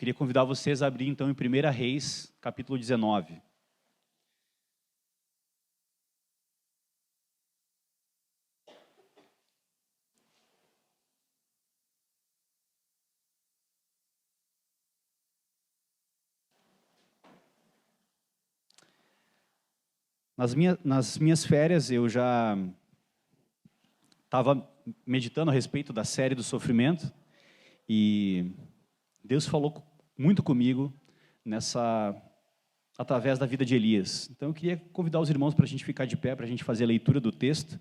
queria convidar vocês a abrir então em 1 Reis, capítulo 19. Nas minhas férias eu já estava meditando a respeito da série do sofrimento e Deus falou muito comigo através da vida de Elias. Então eu queria convidar os irmãos para a gente ficar de pé, para a gente fazer a leitura do texto.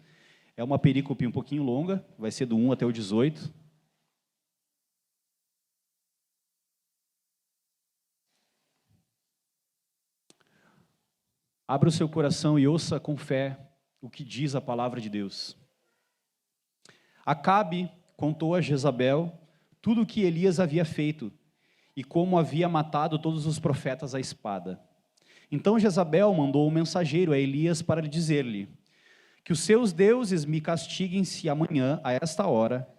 É uma perícope um pouquinho longa, vai ser do 1 até o 18. Abra o seu coração e ouça com fé o que diz a palavra de Deus. Acabe contou a Jezabel tudo o que Elias havia feito e como havia matado todos os profetas à espada. Então Jezabel mandou um mensageiro a Elias para dizer-lhe: que os seus deuses me castiguem se amanhã, a esta hora,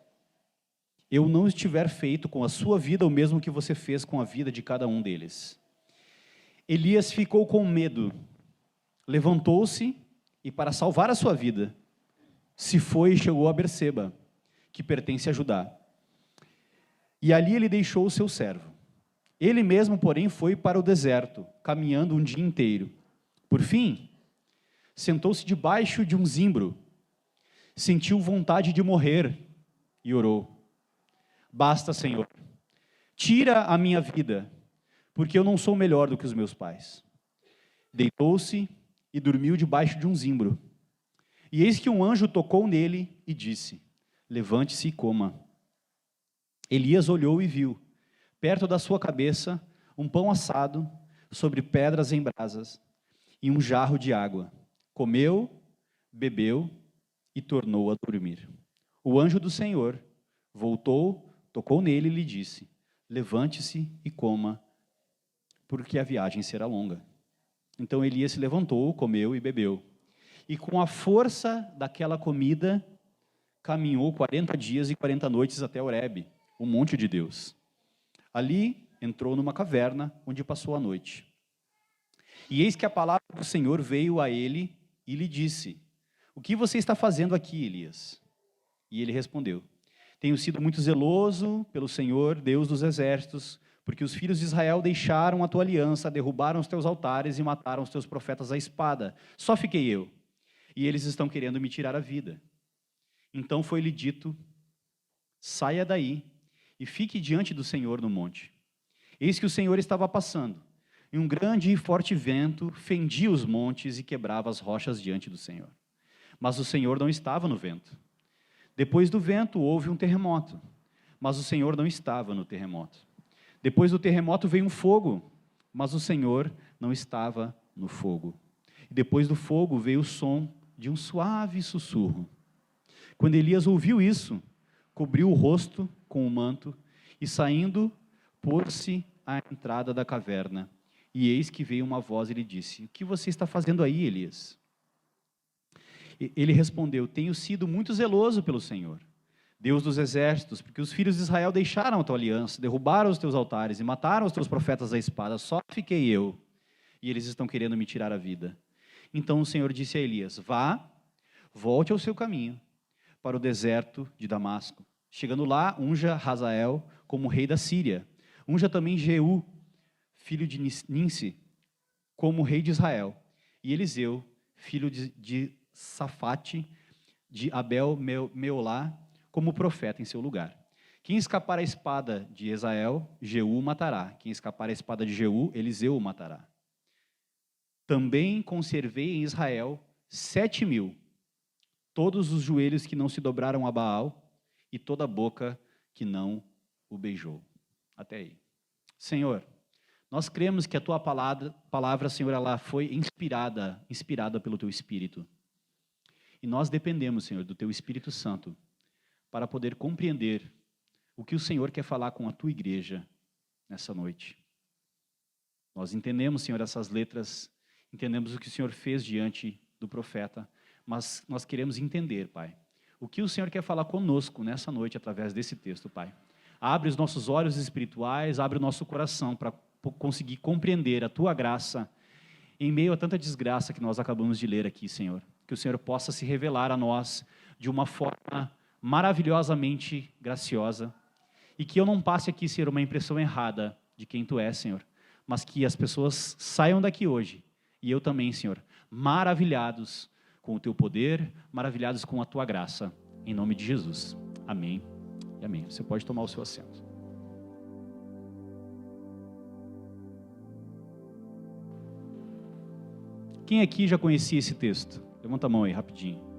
eu não estiver feito com a sua vida o mesmo que você fez com a vida de cada um deles. Elias ficou com medo, levantou-se e, para salvar a sua vida, se foi e chegou a Berseba, que pertence a Judá. E ali ele deixou o seu servo. Ele mesmo, porém, foi para o deserto, caminhando um dia inteiro. Por fim, sentou-se debaixo de um zimbro, sentiu vontade de morrer e orou: basta, Senhor, tira a minha vida, porque eu não sou melhor do que os meus pais. Deitou-se e dormiu debaixo de um zimbro. E eis que um anjo tocou nele e disse: levante-se e coma. Elias olhou e viu, perto da sua cabeça, um pão assado sobre pedras em brasas e um jarro de água. Comeu, bebeu e tornou a dormir. O anjo do Senhor voltou, tocou nele e lhe disse: levante-se e coma, porque a viagem será longa. Então Elias se levantou, comeu e bebeu. E com a força daquela comida, caminhou 40 dias e 40 noites até Horebe, o monte de Deus. Ali entrou numa caverna, onde passou a noite. E eis que a palavra do Senhor veio a ele e lhe disse: o que você está fazendo aqui, Elias? E ele respondeu: tenho sido muito zeloso pelo Senhor, Deus dos exércitos, porque os filhos de Israel deixaram a tua aliança, derrubaram os teus altares e mataram os teus profetas à espada. Só fiquei eu, e eles estão querendo me tirar a vida. Então foi-lhe dito: saia daí e fique diante do Senhor no monte. Eis que o Senhor estava passando, e um grande e forte vento fendia os montes e quebrava as rochas diante do Senhor. Mas o Senhor não estava no vento. Depois do vento houve um terremoto, mas o Senhor não estava no terremoto. Depois do terremoto veio um fogo, mas o Senhor não estava no fogo. E depois do fogo veio o som de um suave sussurro. Quando Elias ouviu isso, cobriu o rosto com o manto e, saindo, pôs-se à entrada da caverna. E eis que veio uma voz e lhe disse: o que você está fazendo aí, Elias? Ele respondeu: tenho sido muito zeloso pelo Senhor, Deus dos exércitos, porque os filhos de Israel deixaram a tua aliança, derrubaram os teus altares e mataram os teus profetas à espada. Só fiquei eu, e eles estão querendo me tirar a vida. Então o Senhor disse a Elias: vá, volte ao seu caminho, para o deserto de Damasco. Chegando lá, unja Hazael como rei da Síria. Unja também Jeú, filho de Ninsi, como rei de Israel. E Eliseu, filho de Safate, de Abel-Meolá, como profeta em seu lugar. Quem escapar à espada de Ezael, Jeú o matará. Quem escapar à espada de Jeú, Eliseu o matará. Também conservei em Israel 7.000, todos os joelhos que não se dobraram a Baal, e toda a boca que não o beijou. Até aí. Senhor, nós cremos que a tua palavra, Senhor, ela foi inspirada pelo teu Espírito. E nós dependemos, Senhor, do teu Espírito Santo, para poder compreender o que o Senhor quer falar com a tua igreja nessa noite. Nós entendemos, Senhor, essas letras, entendemos o que o Senhor fez diante do profeta, mas nós queremos entender, Pai, o que o Senhor quer falar conosco nessa noite através desse texto, Pai. Abre os nossos olhos espirituais, abre o nosso coração para conseguir compreender a Tua graça em meio a tanta desgraça que nós acabamos de ler aqui, Senhor. Que o Senhor possa se revelar a nós de uma forma maravilhosamente graciosa e que eu não passe aqui, Senhor, uma impressão errada de quem Tu és, Senhor, mas que as pessoas saiam daqui hoje, e eu também, Senhor, maravilhados com o Teu poder, maravilhados com a Tua graça, em nome de Jesus. Amém e amém. Você pode tomar o seu assento. Quem aqui já conhecia esse texto? Levanta a mão aí, rapidinho.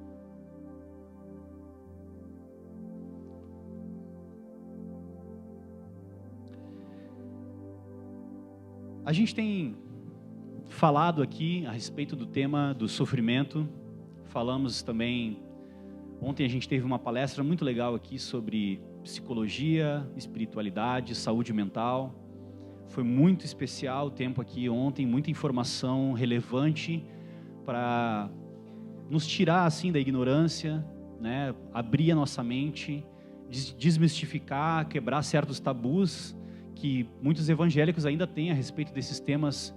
A gente tem falado aqui a respeito do tema do sofrimento. Falamos também, ontem a gente teve uma palestra muito legal aqui sobre psicologia, espiritualidade, saúde mental. Foi muito especial o tempo aqui ontem, muita informação relevante para nos tirar assim da ignorância, né? Abrir a nossa mente, desmistificar, quebrar certos tabus que muitos evangélicos ainda têm a respeito desses temas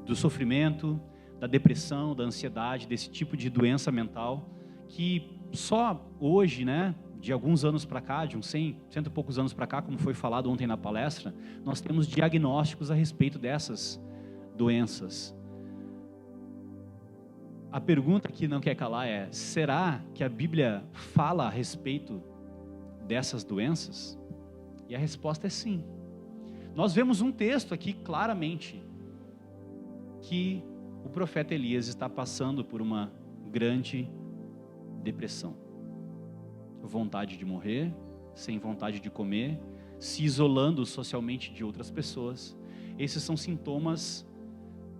do sofrimento, da depressão, da ansiedade, desse tipo de doença mental, que só hoje, né, de alguns anos para cá, de uns 100 e poucos anos para cá, como foi falado ontem na palestra, nós temos diagnósticos a respeito dessas doenças. A pergunta que não quer calar é: será que a Bíblia fala a respeito dessas doenças? E a resposta é sim. Nós vemos um texto aqui claramente que o profeta Elias está passando por uma grande depressão. Vontade de morrer, sem vontade de comer, se isolando socialmente de outras pessoas. Esses são sintomas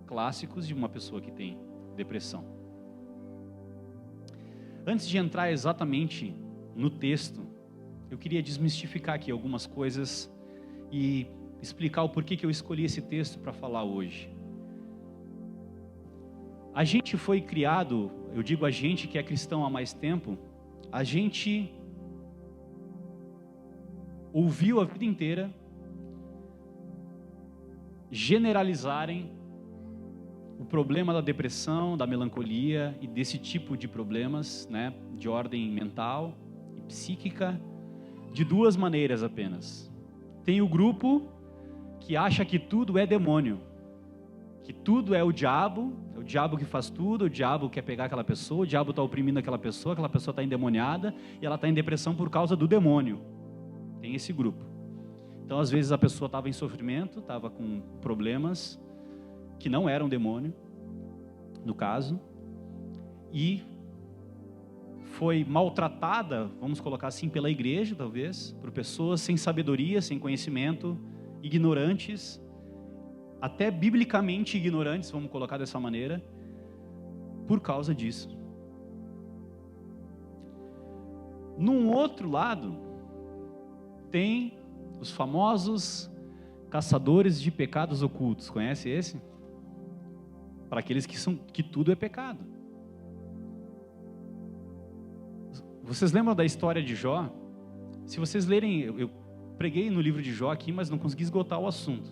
clássicos de uma pessoa que tem depressão. Antes de entrar exatamente no texto, eu queria desmistificar aqui algumas coisas e explicar o porquê que eu escolhi esse texto para falar hoje. A gente foi criado, eu digo a gente que é cristão há mais tempo, a gente ouviu a vida inteira generalizarem o problema da depressão, da melancolia e desse tipo de problemas, né, de ordem mental e psíquica, de duas maneiras apenas. Tem o grupo que acha que tudo é demônio, que tudo é o diabo que faz tudo, o diabo quer pegar aquela pessoa, o diabo está oprimindo aquela pessoa está endemoniada e ela está em depressão por causa do demônio. Tem esse grupo. Então, às vezes a pessoa estava em sofrimento, estava com problemas que não eram demônio, no caso, e foi maltratada, vamos colocar assim, pela igreja, talvez, por pessoas sem sabedoria, sem conhecimento, ignorantes, até biblicamente ignorantes, vamos colocar dessa maneira, por causa disso. Num outro lado, tem os famosos caçadores de pecados ocultos. Conhece esse? Para aqueles que tudo é pecado. Vocês lembram da história de Jó? Se vocês lerem, eu preguei no livro de Jó aqui, mas não consegui esgotar o assunto.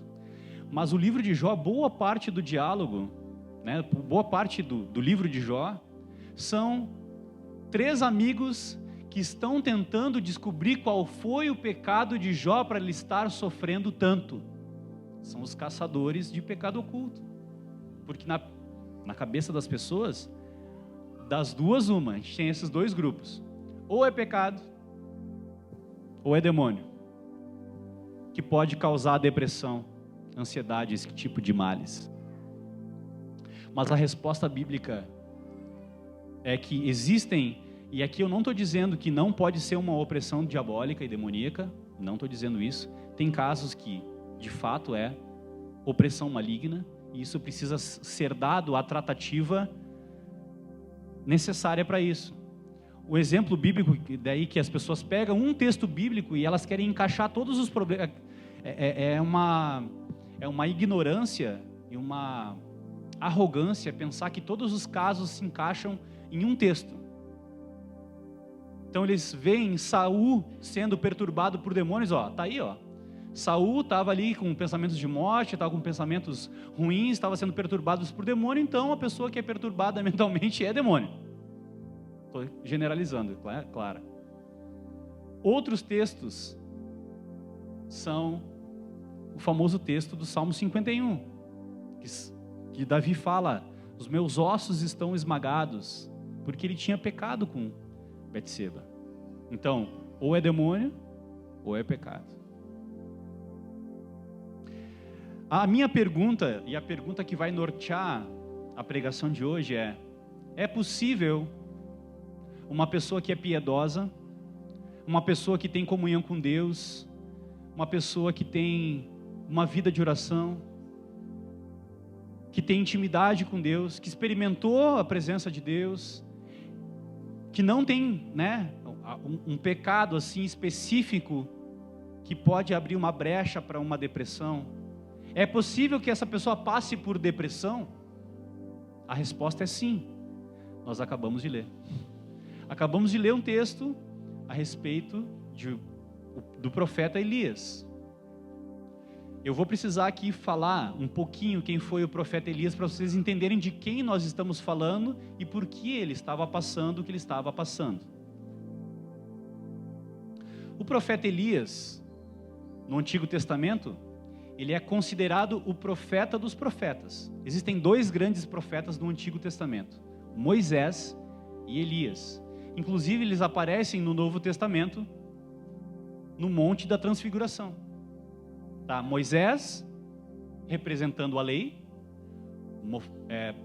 Mas o livro de Jó, boa parte do diálogo, né, boa parte do livro de Jó, são 3 amigos que estão tentando descobrir qual foi o pecado de Jó para ele estar sofrendo tanto. São os caçadores de pecado oculto. Porque na cabeça das pessoas, das duas uma, a gente tem esses 2 grupos. Ou é pecado, ou é demônio, que pode causar depressão, ansiedade, esse tipo de males. Mas a resposta bíblica é que existem, e aqui eu não estou dizendo que não pode ser uma opressão diabólica e demoníaca, não estou dizendo isso. Tem casos que, de fato, é opressão maligna, e isso precisa ser dado a tratativa necessária para isso. O exemplo bíblico daí que as pessoas pegam um texto bíblico e elas querem encaixar todos os problemas, é uma ignorância e uma arrogância pensar que todos os casos se encaixam em um texto. Então eles veem Saul sendo perturbado por demônios, ó, tá aí, ó. Saul estava ali com pensamentos de morte, estava com pensamentos ruins, estava sendo perturbado por demônio, então a pessoa que é perturbada mentalmente é demônio. Estou generalizando, claro. Outros textos são o famoso texto do Salmo 51, que Davi fala: os meus ossos estão esmagados, porque ele tinha pecado com Betseba. Então, ou é demônio, ou é pecado. A minha pergunta, e a pergunta que vai nortear a pregação de hoje é possível uma pessoa que é piedosa, uma pessoa que tem comunhão com Deus, uma pessoa que tem uma vida de oração, que tem intimidade com Deus, que experimentou a presença de Deus, que não tem, né, um pecado assim específico que pode abrir uma brecha para uma depressão? É possível que essa pessoa passe por depressão? A resposta é sim. Nós acabamos de ler. Acabamos de ler um texto a respeito do profeta Elias. Eu vou precisar aqui falar um pouquinho quem foi o profeta Elias, para vocês entenderem de quem nós estamos falando e por que ele estava passando o que ele estava passando. O profeta Elias, no Antigo Testamento, ele é considerado o profeta dos profetas. Existem dois grandes profetas no Antigo Testamento, Moisés e Elias. Inclusive, eles aparecem no Novo Testamento, no Monte da Transfiguração. Tá? Moisés, representando a lei,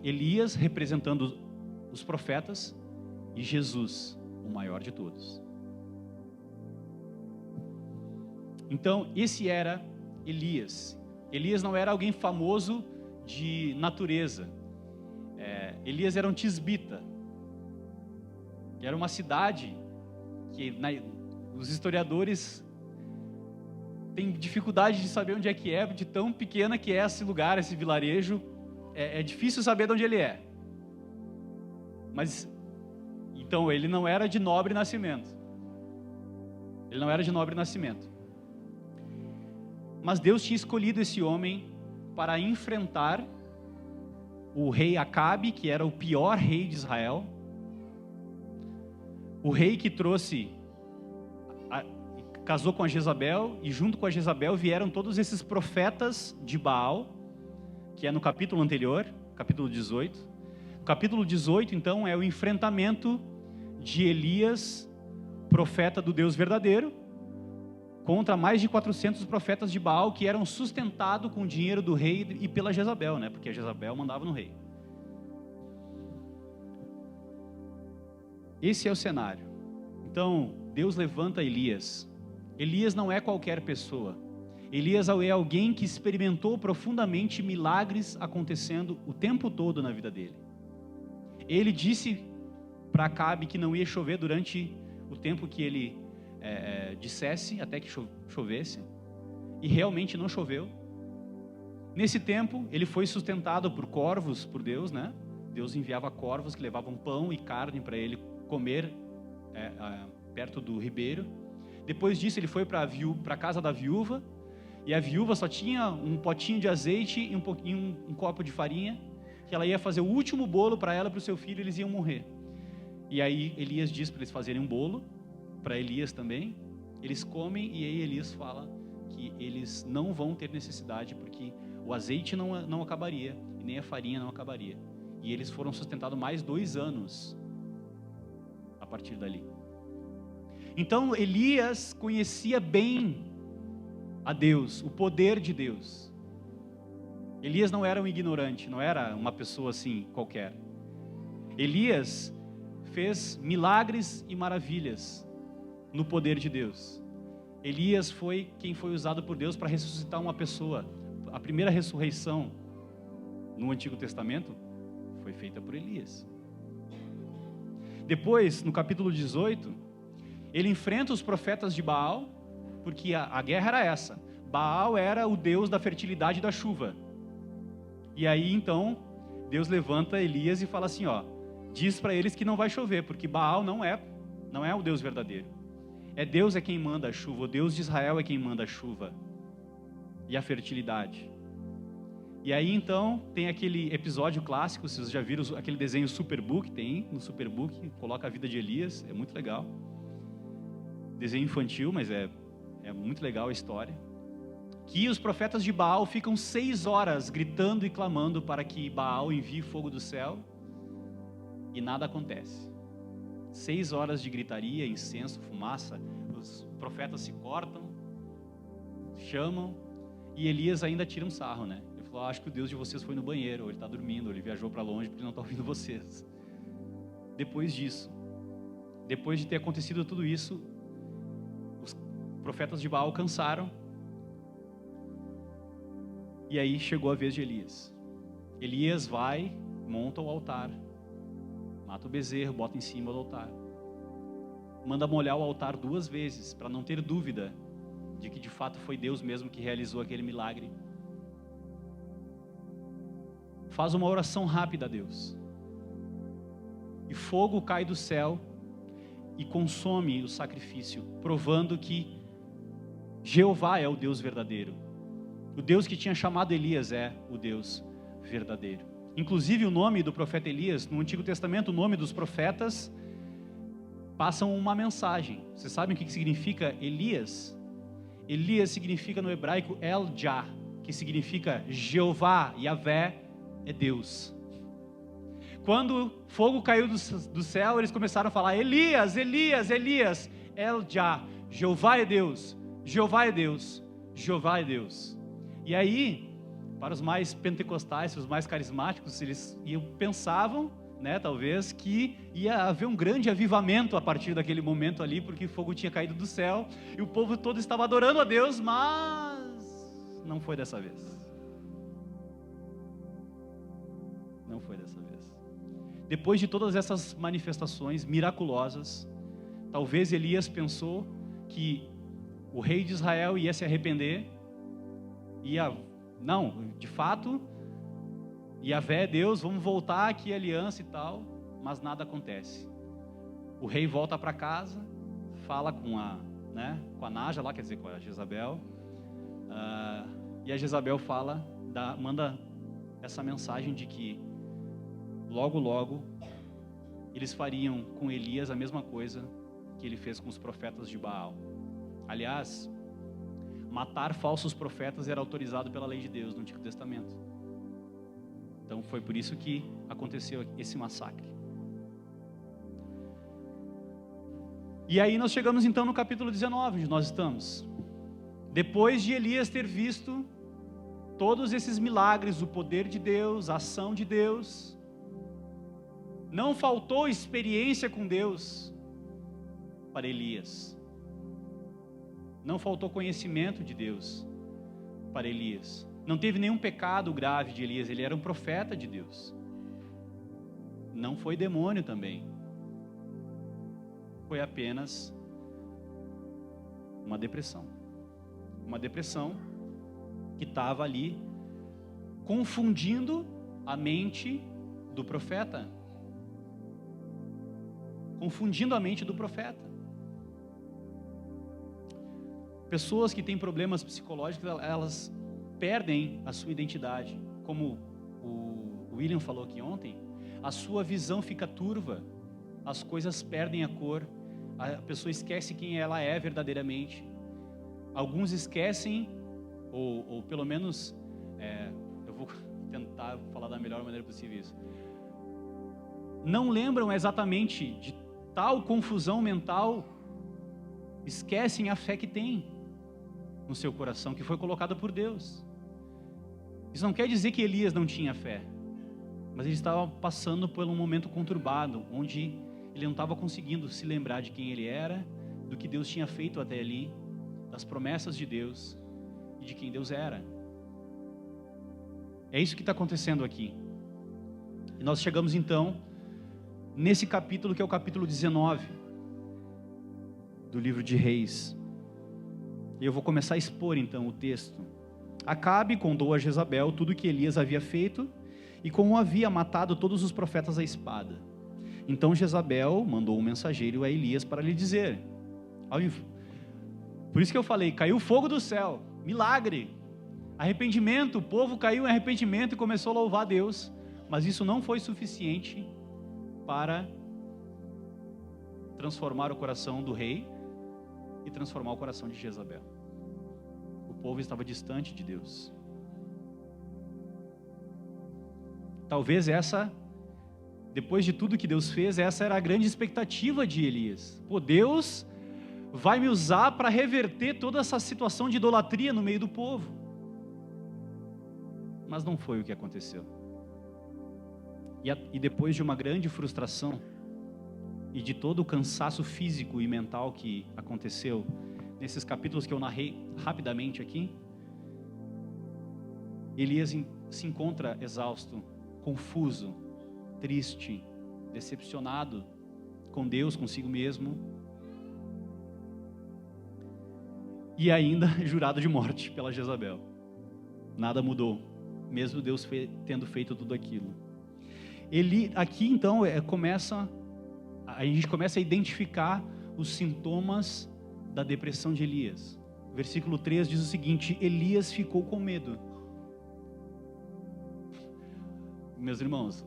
Elias, representando os profetas, e Jesus, o maior de todos. Então, esse era Elias. Elias não era alguém famoso de natureza. Elias era um tisbita, que era uma cidade que os historiadores têm dificuldade de saber onde é que é, de tão pequena que é esse lugar, esse vilarejo. É difícil saber de onde ele é. Mas, então, ele não era de nobre nascimento. Ele não era de nobre nascimento. Mas Deus tinha escolhido esse homem para enfrentar o rei Acabe, que era o pior rei de Israel. O rei que casou com a Jezabel, e junto com a Jezabel vieram todos esses profetas de Baal, que é no capítulo anterior, capítulo 18. O capítulo 18, então, é o enfrentamento de Elias, profeta do Deus verdadeiro, contra mais de 400 profetas de Baal que eram sustentados com o dinheiro do rei e pela Jezabel, né? Porque a Jezabel mandava no rei. Esse é o cenário. Então, Deus levanta Elias. Elias não é qualquer pessoa. Elias é alguém que experimentou profundamente milagres acontecendo o tempo todo na vida dele. Ele disse para Acabe que não ia chover durante o tempo que ele dissesse, até que chovesse, e realmente não choveu. Nesse tempo, ele foi sustentado por corvos, por Deus, né? Deus enviava corvos que levavam pão e carne para ele comer perto do ribeiro. Depois disso, ele foi para a casa da viúva, e a viúva só tinha um potinho de azeite e um copo de farinha, que ela ia fazer o último bolo para ela e para o seu filho, eles iam morrer. E aí Elias diz para eles fazerem um bolo, para Elias também. Eles comem, e aí Elias fala que eles não vão ter necessidade, porque o azeite não acabaria, e nem a farinha não acabaria. E eles foram sustentados mais 2 anos a partir dali. Então Elias conhecia bem a Deus, o poder de Deus. Elias não era um ignorante, não era uma pessoa assim qualquer. Elias fez milagres e maravilhas no poder de Deus. Elias foi quem foi usado por Deus para ressuscitar uma pessoa. A primeira ressurreição no Antigo Testamento foi feita por Elias. Depois, no capítulo 18, ele enfrenta os profetas de Baal, porque a guerra era essa. Baal era o deus da fertilidade e da chuva. E aí, então, Deus levanta Elias e fala assim, ó, diz para eles que não vai chover, porque Baal não não é o Deus verdadeiro. Deus é quem manda a chuva, o Deus de Israel é quem manda a chuva e a fertilidade. E aí então tem aquele episódio clássico, vocês já viram aquele desenho Superbook, tem no Superbook, coloca a vida de Elias, é muito legal. Desenho infantil, mas é muito legal a história. Que os profetas de Baal ficam 6 horas gritando e clamando para que Baal envie fogo do céu e nada acontece. 6 horas de gritaria, incenso, fumaça, os profetas se cortam, chamam, e Elias ainda tira um sarro, né? Ele falou, acho que o Deus de vocês foi no banheiro, ou ele está dormindo, ou ele viajou para longe porque não está ouvindo vocês. Depois disso, depois de ter acontecido tudo isso, os profetas de Baal cansaram, e aí chegou a vez de Elias. Elias vai, monta o altar, mata o bezerro, bota em cima do altar, manda molhar o altar 2 vezes, para não ter dúvida de que de fato foi Deus mesmo que realizou aquele milagre. Faz uma oração rápida a Deus, e fogo cai do céu e consome o sacrifício, provando que Jeová é o Deus verdadeiro. O Deus que tinha chamado Elias é o Deus verdadeiro. Inclusive o nome do profeta Elias, no Antigo Testamento, o nome dos profetas passam uma mensagem. Vocês sabem o que significa Elias? Elias significa no hebraico El-Jah, que significa Jeová, Yahvé é Deus. Quando fogo caiu do céu, eles começaram a falar, Elias, Elias, Elias, El-Jah, Jeová é Deus, Jeová é Deus, Jeová é Deus. E aí, para os mais pentecostais, os mais carismáticos, eles pensavam, né, talvez, que ia haver um grande avivamento a partir daquele momento ali, porque fogo tinha caído do céu, e o povo todo estava adorando a Deus, mas não foi dessa vez. Não foi dessa vez. Depois de todas essas manifestações miraculosas, talvez Elias pensou que o rei de Israel ia se arrepender, não, de fato, Yahvé é Deus, vamos voltar aqui a aliança e tal, mas nada acontece. O rei volta para casa, fala com a Naja lá, quer dizer, com a Jezabel, e a Jezabel manda essa mensagem de que logo, logo, eles fariam com Elias a mesma coisa que ele fez com os profetas de Baal. Aliás, matar falsos profetas era autorizado pela lei de Deus no Antigo Testamento. Então foi por isso que aconteceu esse massacre. E aí nós chegamos então no capítulo 19, onde nós estamos. Depois de Elias ter visto todos esses milagres, o poder de Deus, a ação de Deus, não faltou experiência com Deus para Elias. Não faltou conhecimento de Deus para Elias. Não teve nenhum pecado grave de Elias, ele era um profeta de Deus. Não foi demônio também. Foi apenas uma depressão. Uma depressão que estava ali confundindo a mente do profeta. Confundindo a mente do profeta. Pessoas que têm problemas psicológicos, elas perdem a sua identidade. Como o William falou aqui ontem, a sua visão fica turva, as coisas perdem a cor, a pessoa esquece quem ela é verdadeiramente. Alguns esquecem, ou pelo menos, eu vou tentar falar da melhor maneira possível isso, não lembram exatamente de tal confusão mental, esquecem a fé que tem no seu coração, que foi colocada por Deus. Isso não quer dizer que Elias não tinha fé, mas ele estava passando por um momento conturbado, onde ele não estava conseguindo se lembrar de quem ele era, do que Deus tinha feito até ali, das promessas de Deus e de quem Deus era. É isso que está acontecendo aqui. E nós chegamos então nesse capítulo, que é o capítulo 19 do livro de Reis. E eu vou começar a expor então o texto. Acabe contou a Jezabel tudo o que Elias havia feito e como havia matado todos os profetas à espada. Então Jezabel mandou um mensageiro a Elias para lhe dizer, por isso que eu falei, caiu fogo do céu, milagre, arrependimento, o povo caiu em arrependimento e começou a louvar a Deus, mas isso não foi suficiente para transformar o coração do rei e transformar o coração de Jezabel. O povo estava distante de Deus. Talvez depois de tudo que Deus fez, essa era a grande expectativa de Elias. Pô, Deus vai me usar para reverter toda essa situação de idolatria no meio do povo. Mas não foi o que aconteceu. E depois de uma grande frustração e de todo o cansaço físico e mental que aconteceu nesses capítulos que eu narrei rapidamente aqui, Elias se encontra exausto, confuso, triste, decepcionado com Deus, consigo mesmo, e ainda jurado de morte pela Jezabel. Nada mudou, mesmo Deus tendo feito tudo aquilo. Aqui então a gente começa a identificar os sintomas da depressão de Elias. Versículo 3 diz o seguinte: Elias ficou com medo. Meus irmãos,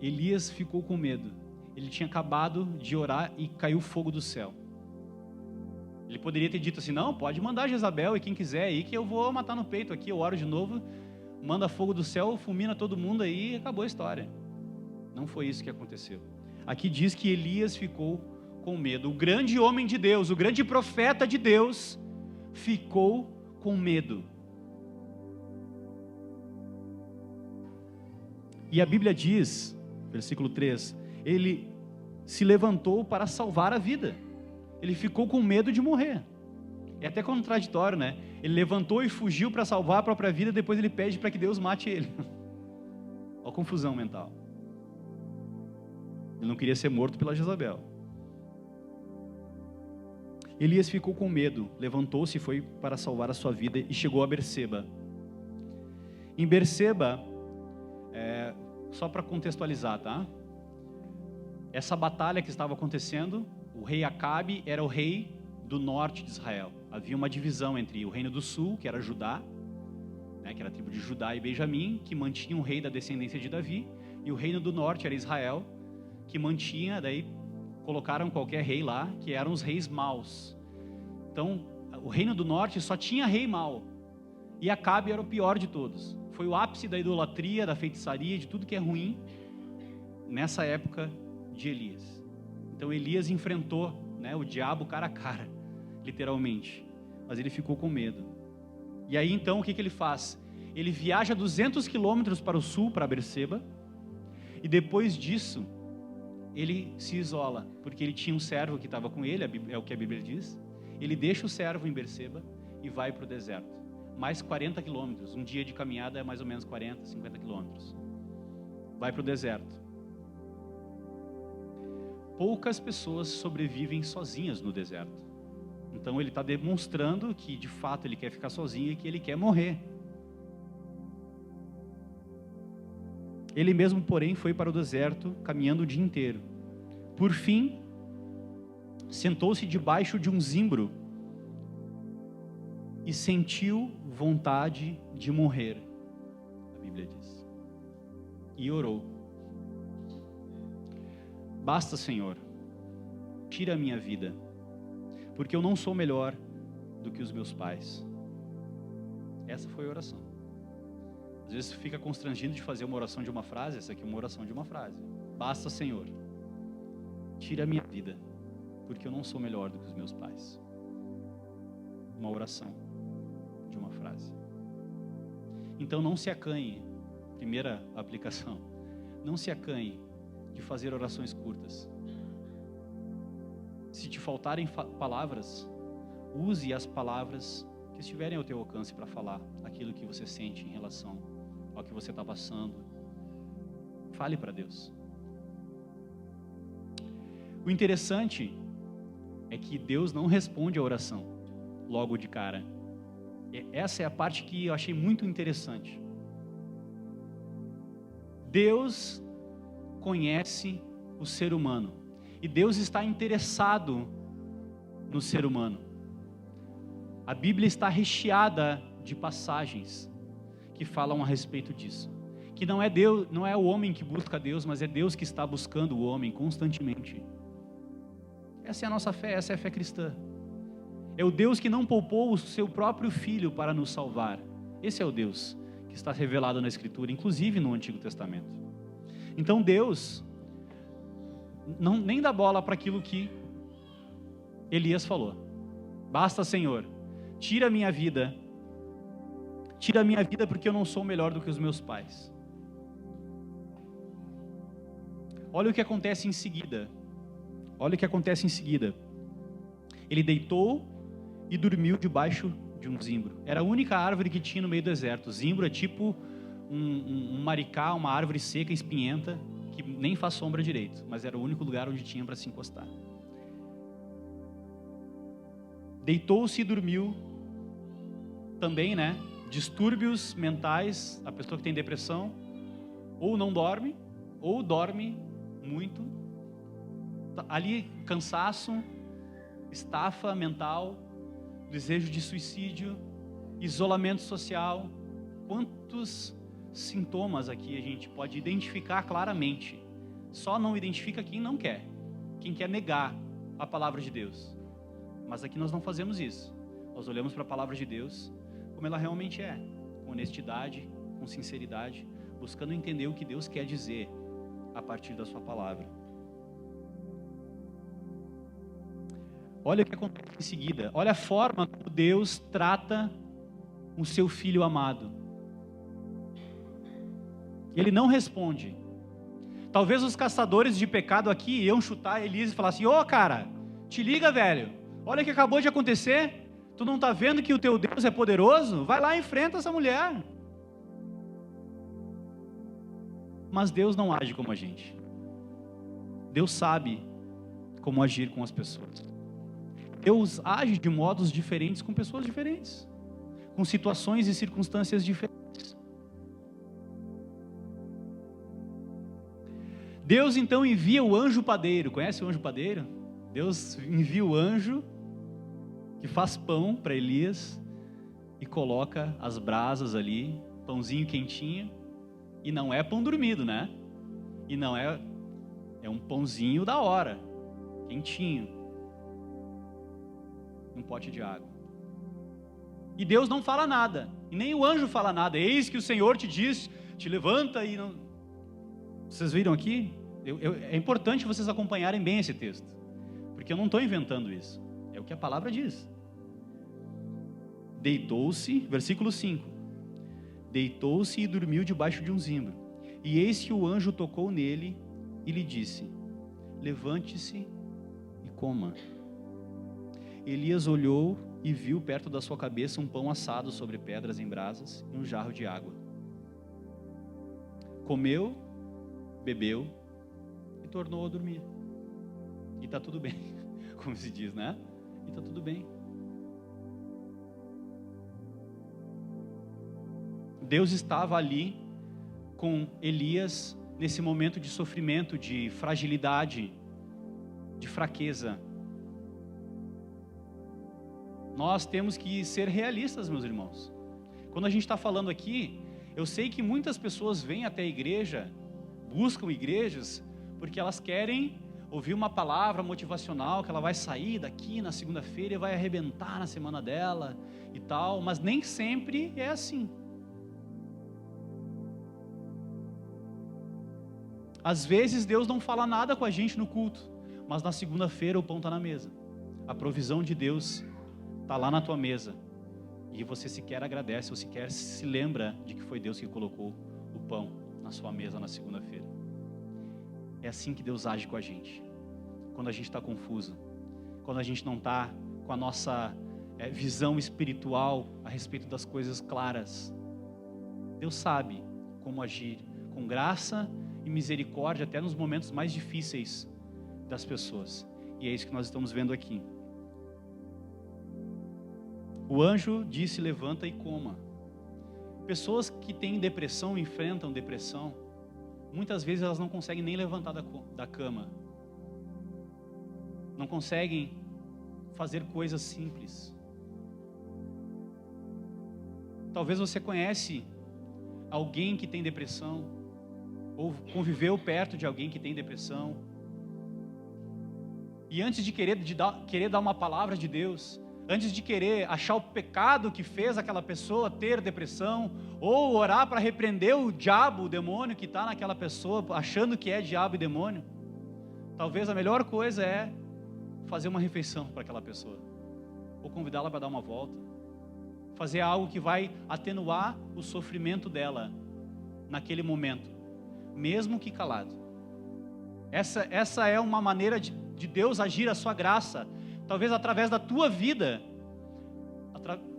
Elias ficou com medo. Ele tinha acabado de orar e caiu fogo do céu. Ele poderia ter dito assim, não, pode mandar Jezabel e quem quiser aí que eu vou matar no peito aqui, eu oro de novo, manda fogo do céu, fulmina todo mundo aí e acabou a história. Não foi isso que aconteceu. Aqui diz que Elias ficou com medo. O grande homem de Deus, o grande profeta de Deus, ficou com medo. E a Bíblia diz, versículo 3, ele se levantou para salvar a vida. Ele ficou com medo de morrer. É até contraditório, né? Ele levantou e fugiu para salvar a própria vida, depois ele pede para que Deus mate ele. Olha a confusão mental. Ele não queria ser morto pela Jezabel. Elias ficou com medo, levantou-se e foi para salvar a sua vida e chegou a Berseba. Em Berseba, só para contextualizar, tá? Essa batalha que estava acontecendo, o rei Acabe era o rei do norte de Israel. Havia uma divisão entre o reino do sul, que era Judá, né, que era a tribo de Judá e Benjamim, que mantinha um rei da descendência de Davi, e o reino do norte era Israel, que mantinha, daí colocaram qualquer rei lá, que eram os reis maus. Então, o reino do norte só tinha rei mau, e Acabe era o pior de todos. Foi o ápice da idolatria, da feitiçaria, de tudo que é ruim, nessa época de Elias. Então Elias enfrentou, né, o diabo cara a cara, literalmente, mas ele ficou com medo. E aí então o que ele faz? Ele viaja 200 quilômetros para o sul, para Berseba, e depois disso, ele se isola, porque ele tinha um servo que estava com ele, é o que a Bíblia diz. Ele deixa o servo em Berseba e vai para o deserto. Mais 40 quilômetros, um dia de caminhada é mais ou menos 40, 50 quilômetros. Vai para o deserto. Poucas pessoas sobrevivem sozinhas no deserto. Então ele está demonstrando que de fato ele quer ficar sozinho e que ele quer morrer. Ele mesmo, porém, foi para o deserto, caminhando o dia inteiro. Por fim, sentou-se debaixo de um zimbro e sentiu vontade de morrer, a Bíblia diz. E orou: basta, Senhor, tira a minha vida, porque eu não sou melhor do que os meus pais. Essa foi a oração. Às vezes fica constrangido de fazer uma oração de uma frase. Essa aqui é uma oração de uma frase. Basta, Senhor, tira a minha vida, porque eu não sou melhor do que os meus pais. Uma oração de uma frase. Então não se acanhe, primeira aplicação, não se acanhe de fazer orações curtas. Se te faltarem palavras, use as palavras que estiverem ao teu alcance para falar aquilo que você sente em relação ao que você está passando. Fale para Deus. O interessante é que Deus não responde a oração logo de cara. Essa é a parte que eu achei muito interessante. Deus conhece o ser humano. E Deus está interessado no ser humano. A Bíblia está recheada de passagens que falam a respeito disso. Que não é Deus, não é o homem que busca Deus, mas é Deus que está buscando o homem constantemente. Essa é a nossa fé, essa é a fé cristã. É o Deus que não poupou o seu próprio Filho para nos salvar. Esse é o Deus que está revelado na Escritura, inclusive no Antigo Testamento. Então Deus nem dá bola para aquilo que Elias falou. Basta, Senhor, tira a minha vida porque eu não sou melhor do que os meus pais. Olha o que acontece em seguida. Ele deitou e dormiu debaixo de um zimbro. Era a única árvore que tinha no meio do deserto. Zimbro é tipo um maricá, uma árvore seca, espinhenta, que nem faz sombra direito, mas era o único lugar onde tinha para se encostar. Deitou-se e dormiu. Também, distúrbios mentais, a pessoa que tem depressão, ou não dorme, ou dorme muito. Ali, cansaço, estafa mental, desejo de suicídio, isolamento social. Quantos sintomas aqui a gente pode identificar claramente? Só não identifica quem não quer, quem quer negar a palavra de Deus. Mas aqui nós não fazemos isso. Nós olhamos para a palavra de Deus como ela realmente é, com honestidade, com sinceridade, buscando entender o que Deus quer dizer a partir da sua palavra. Olha o que acontece em seguida. Olha a forma como Deus trata o seu filho amado. Ele não responde. Talvez os caçadores de pecado aqui iam chutar Elias e falar assim: ô cara, te liga, velho. Olha o que acabou de acontecer. Tu não está vendo que o teu Deus é poderoso? Vai lá e enfrenta essa mulher. Mas Deus não age como a gente. Deus sabe como agir com as pessoas. Deus age de modos diferentes com pessoas diferentes, com situações e circunstâncias diferentes. Deus então envia o anjo padeiro. Conhece o anjo padeiro? Deus envia o anjo que faz pão para Elias e coloca as brasas ali, pãozinho quentinho, e não é pão dormido, E não é um pãozinho da hora, quentinho, um pote de água. E Deus não fala nada, e nem o anjo fala nada. Eis que o Senhor te diz, te levanta e não... Vocês viram aqui? É importante vocês acompanharem bem esse texto, porque eu não estou inventando isso. É o que a palavra diz. Deitou-se, versículo 5. Deitou-se e dormiu debaixo de um zimbro. E eis que o anjo tocou nele e lhe disse: levante-se e coma. Elias olhou e viu perto da sua cabeça um pão assado sobre pedras em brasas e um jarro de água. Comeu, bebeu e tornou a dormir. E está tudo bem, como se diz, E está tudo bem. Deus estava ali com Elias nesse momento de sofrimento, de fragilidade, de fraqueza. Nós temos que ser realistas, meus irmãos. Quando a gente está falando aqui, eu sei que muitas pessoas vêm até a igreja, buscam igrejas, porque elas querem ouvir uma palavra motivacional, que ela vai sair daqui na segunda-feira e vai arrebentar na semana dela e tal, mas nem sempre é assim. Às vezes Deus não fala nada com a gente no culto, mas na segunda-feira o pão está na mesa. A provisão de Deus está lá na tua mesa. E você sequer agradece, ou sequer se lembra de que foi Deus que colocou o pão na sua mesa na segunda-feira. É assim que Deus age com a gente. Quando a gente está confuso, quando a gente não está com a nossa visão espiritual a respeito das coisas claras. Deus sabe como agir com graça e misericórdia até nos momentos mais difíceis das pessoas. E é isso que nós estamos vendo aqui. O anjo disse: levanta e coma. Pessoas que têm depressão, enfrentam depressão, muitas vezes elas não conseguem nem levantar da cama, não conseguem fazer coisas simples. Talvez você conhece alguém que tem depressão, ou conviveu perto de alguém que tem depressão, e antes de querer dar uma palavra de Deus, antes de querer achar o pecado que fez aquela pessoa ter depressão, ou orar para repreender o diabo, o demônio que está naquela pessoa, achando que é diabo e demônio, talvez a melhor coisa é fazer uma refeição para aquela pessoa, ou convidá-la para dar uma volta, fazer algo que vai atenuar o sofrimento dela naquele momento, mesmo que calado. Essa é uma maneira de Deus agir a sua graça, talvez através da tua vida,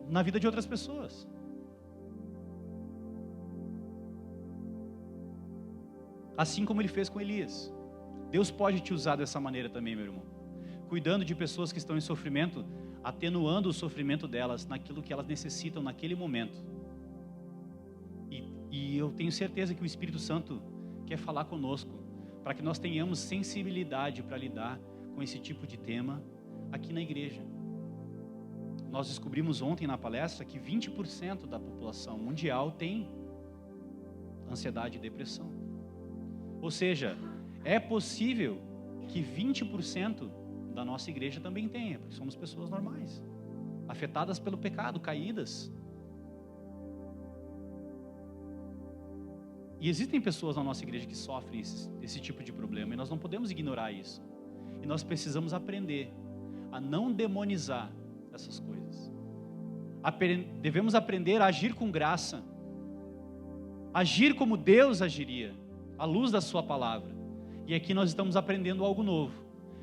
na vida de outras pessoas. Assim como Ele fez com Elias. Deus pode te usar dessa maneira também, meu irmão. Cuidando de pessoas que estão em sofrimento, atenuando o sofrimento delas naquilo que elas necessitam naquele momento. E eu tenho certeza que o Espírito Santo quer falar conosco, para que nós tenhamos sensibilidade para lidar com esse tipo de tema aqui na igreja. Nós descobrimos ontem na palestra que 20% da população mundial tem ansiedade e depressão. Ou seja, é possível que 20% da nossa igreja também tenha, porque somos pessoas normais, afetadas pelo pecado, caídas. E existem pessoas na nossa igreja que sofrem esse tipo de problema, e nós não podemos ignorar isso. E nós precisamos aprender a não demonizar essas coisas. Devemos aprender a agir com graça, agir como Deus agiria, à luz da sua palavra. E aqui nós estamos aprendendo algo novo.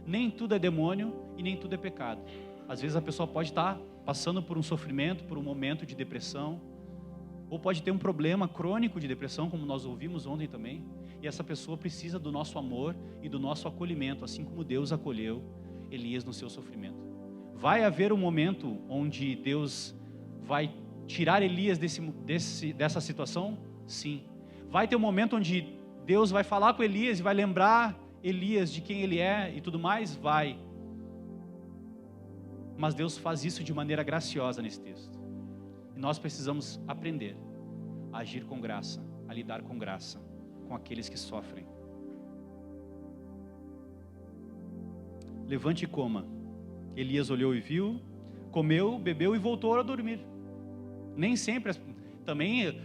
Nem tudo é demônio e nem tudo é pecado. Às vezes a pessoa pode estar passando por um sofrimento, por um momento de depressão, ou pode ter um problema crônico de depressão, como nós ouvimos ontem também, e essa pessoa precisa do nosso amor e do nosso acolhimento, assim como Deus acolheu Elias no seu sofrimento. Vai haver um momento onde Deus vai tirar Elias dessa situação? Sim. Vai ter um momento onde Deus vai falar com Elias e vai lembrar Elias de quem ele é e tudo mais? Vai. Mas Deus faz isso de maneira graciosa nesse texto. E nós precisamos aprender a agir com graça, a lidar com graça com aqueles que sofrem. Levante e coma. Elias olhou e viu, comeu, bebeu e voltou a dormir. Nem sempre, também,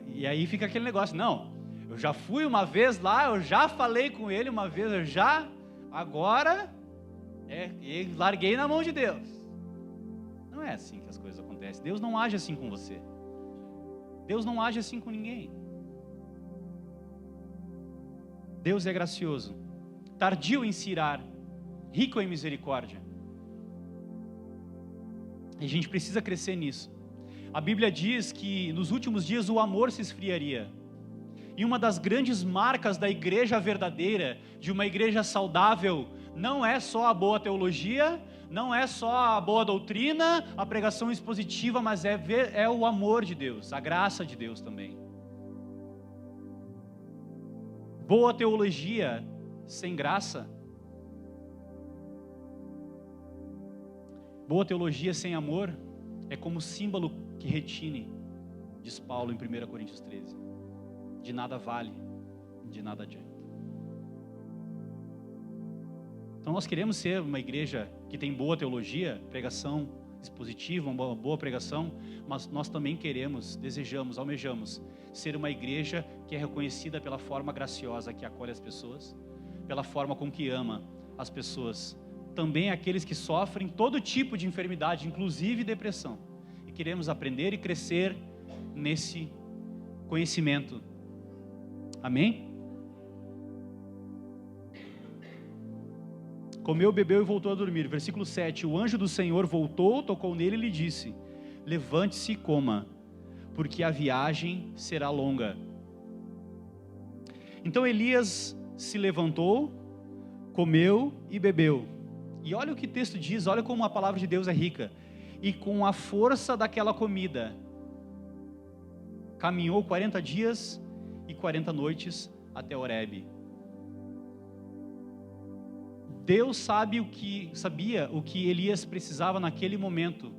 e aí fica aquele negócio, não, eu já fui uma vez lá, eu já falei com ele uma vez, agora, larguei na mão de Deus. Não é assim que as coisas acontecem. Deus não age assim com você. Deus não age assim com ninguém. Deus é gracioso, tardio em se irar, rico em misericórdia. E a gente precisa crescer nisso. A Bíblia diz que nos últimos dias o amor se esfriaria. E uma das grandes marcas da igreja verdadeira, de uma igreja saudável, não é só a boa teologia, não é só a boa doutrina, a pregação expositiva, mas é o amor de Deus, a graça de Deus também. Boa teologia sem graça, boa teologia sem amor, é como símbolo que retine, diz Paulo em 1 Coríntios 13. De nada vale, de nada adianta. Então nós queremos ser uma igreja que tem boa teologia, pregação expositiva, uma boa pregação, mas nós também queremos, desejamos, almejamos ser uma igreja que é reconhecida pela forma graciosa que acolhe as pessoas, pela forma com que ama as pessoas, também aqueles que sofrem todo tipo de enfermidade, inclusive depressão. E queremos aprender e crescer nesse conhecimento. Amém? Comeu, bebeu e voltou a dormir. Versículo 7. O anjo do Senhor voltou, tocou nele e lhe disse: levante-se e coma, porque a viagem será longa. Então Elias se levantou, comeu e bebeu. E olha o que o texto diz, olha como a palavra de Deus é rica. E com a força daquela comida, caminhou 40 dias e 40 noites até Horebe. Deus sabia o que Elias precisava naquele momento,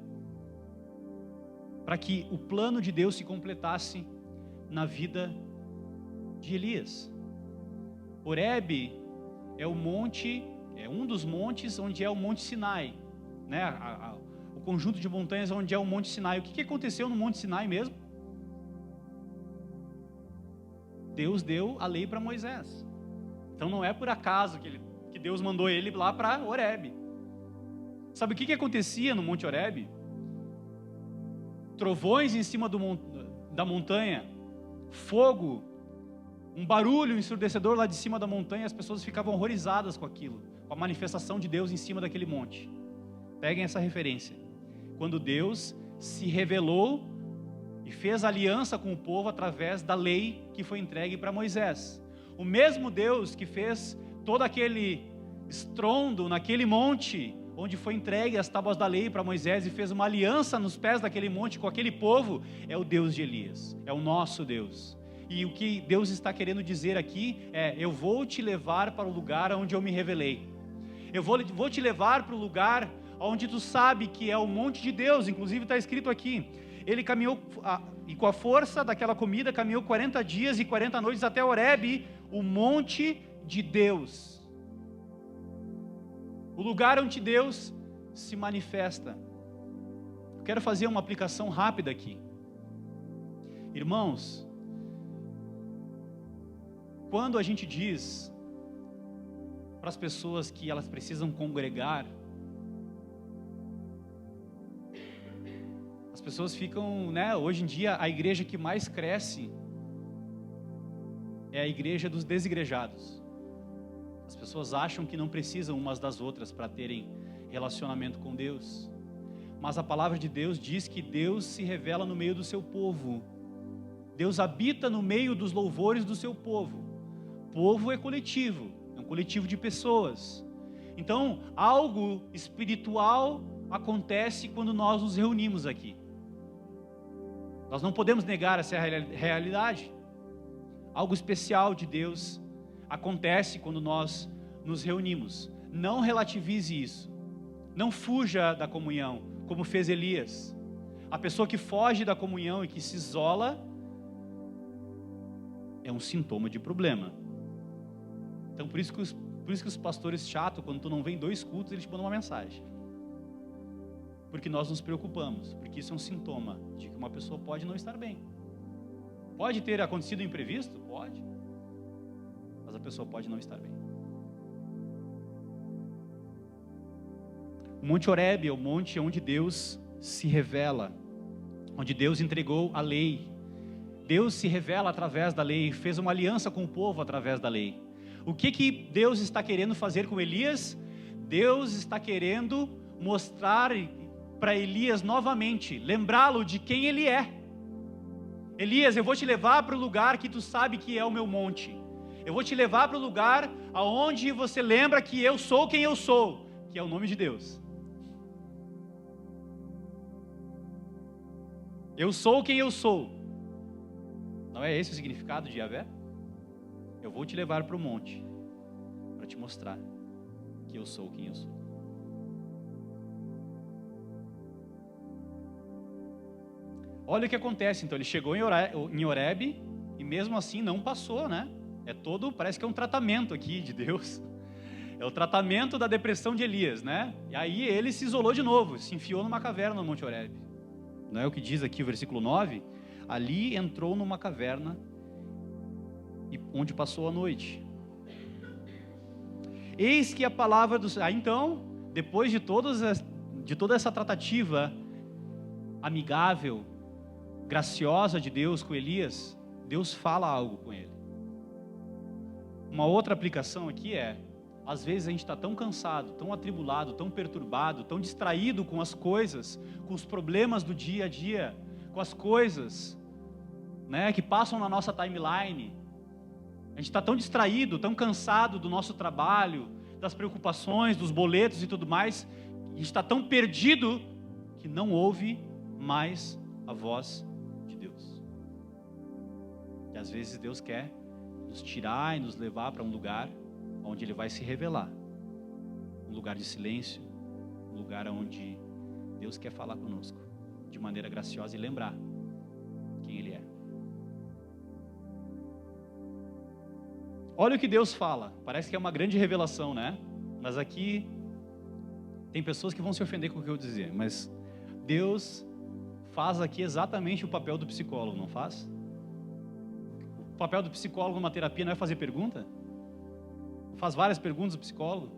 para que o plano de Deus se completasse na vida de Elias. Horebe é um dos montes onde é o Monte Sinai, né? O conjunto de montanhas onde é o Monte Sinai. O que aconteceu no Monte Sinai mesmo? Deus deu a lei para Moisés. Então não é por acaso que Deus mandou ele lá para Horebe. Sabe o que acontecia no Monte Horebe? Trovões em cima da montanha, fogo, um barulho ensurdecedor lá de cima da montanha. As pessoas ficavam horrorizadas com aquilo, com a manifestação de Deus em cima daquele monte. Peguem essa referência. Quando Deus se revelou e fez aliança com o povo através da lei que foi entregue para Moisés. O mesmo Deus que fez todo aquele estrondo naquele monte, onde foi entregue as tábuas da lei para Moisés e fez uma aliança nos pés daquele monte com aquele povo, é o Deus de Elias, é o nosso Deus. E o que Deus está querendo dizer aqui é: eu vou te levar para o lugar onde eu me revelei. Eu vou te levar para o lugar onde tu sabe que é o monte de Deus. Inclusive está escrito aqui, ele caminhou, e com a força daquela comida, caminhou 40 dias e 40 noites até Horebe, o monte de Deus. O lugar onde Deus se manifesta. Eu quero fazer uma aplicação rápida aqui. Irmãos, quando a gente diz para as pessoas que elas precisam congregar, as pessoas ficam, né? Hoje em dia a igreja que mais cresce é a igreja dos desigrejados. As pessoas acham que não precisam umas das outras para terem relacionamento com Deus. Mas a palavra de Deus diz que Deus se revela no meio do seu povo. Deus habita no meio dos louvores do seu povo. Povo é coletivo, é um coletivo de pessoas. Então, algo espiritual acontece quando nós nos reunimos aqui. Nós não podemos negar essa realidade. Algo especial de Deus acontece quando nós nos reunimos. Não relativize isso. Não fuja da comunhão, como fez Elias. A pessoa que foge da comunhão e que se isola é um sintoma de problema. Então por isso que os pastores chatos, quando tu não vem 2 cultos, eles te mandam uma mensagem. Porque nós nos preocupamos, porque isso é um sintoma de que uma pessoa pode não estar bem. Pode ter acontecido um imprevisto? Pode. Mas a pessoa pode não estar bem. O Monte Horebe é o monte onde Deus se revela, onde Deus entregou a lei. Deus se revela através da lei, fez uma aliança com o povo através da lei. O que Deus está querendo fazer com Elias? Deus está querendo mostrar para Elias novamente, lembrá-lo de quem ele é. Elias, eu vou te levar para o lugar que tu sabe que é o meu monte. Eu vou te levar para o lugar aonde você lembra que eu sou quem eu sou, que é o nome de Deus. Eu sou quem eu sou. Não é esse o significado de Yahvé? Eu vou te levar para o monte, para te mostrar que eu sou quem eu sou. Olha o que acontece, então, ele chegou em Horebe, e mesmo assim não passou, né? Parece que é um tratamento aqui de Deus. É o tratamento da depressão de Elias, né? E aí ele se isolou de novo, se enfiou numa caverna no Monte Horebe. Não é o que diz aqui o versículo 9? Ali entrou numa caverna, onde passou a noite. Eis que a palavra do Senhor... então, depois de toda essa tratativa amigável, graciosa de Deus com Elias, Deus fala algo com ele. Uma outra aplicação aqui é, às vezes a gente está tão cansado, tão atribulado, tão perturbado, tão distraído com as coisas, com os problemas do dia a dia, com as coisas, né, que passam na nossa timeline. A gente está tão distraído, tão cansado do nosso trabalho, das preocupações, dos boletos e tudo mais, e a gente está tão perdido que não ouve mais a voz de Deus. E às vezes Deus quer nos tirar e nos levar para um lugar onde Ele vai se revelar. Um lugar de silêncio, um lugar onde Deus quer falar conosco de maneira graciosa e lembrar quem Ele é. Olha o que Deus fala. Parece que é uma grande revelação, né? Mas aqui tem pessoas que vão se ofender com o que eu dizer, mas Deus faz aqui exatamente o papel do psicólogo, não faz? O papel do psicólogo numa terapia não é fazer pergunta? Faz várias perguntas o psicólogo.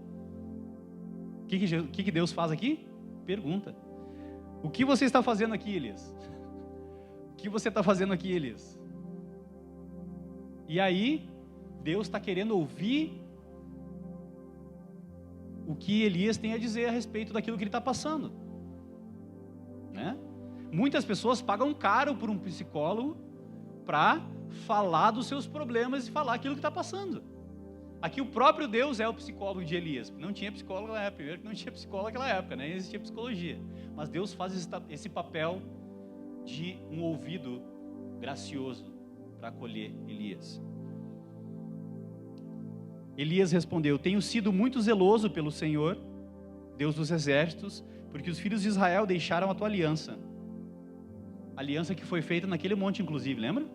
O que Deus faz aqui? Pergunta. O que você está fazendo aqui, Elias? O que você está fazendo aqui, Elias? E aí, Deus está querendo ouvir o que Elias tem a dizer a respeito daquilo que ele está passando, né? Muitas pessoas pagam caro por um psicólogo para falar dos seus problemas e falar aquilo que está passando. Aqui o próprio Deus é o psicólogo de Elias. Não tinha psicólogo naquela época. Primeiro que não tinha psicólogo naquela época, nem existia psicologia. Mas Deus faz esse papel de um ouvido gracioso para acolher Elias. Elias respondeu: tenho sido muito zeloso pelo Senhor, Deus dos exércitos, porque os filhos de Israel deixaram a tua aliança. Aliança que foi feita naquele monte, inclusive, lembra?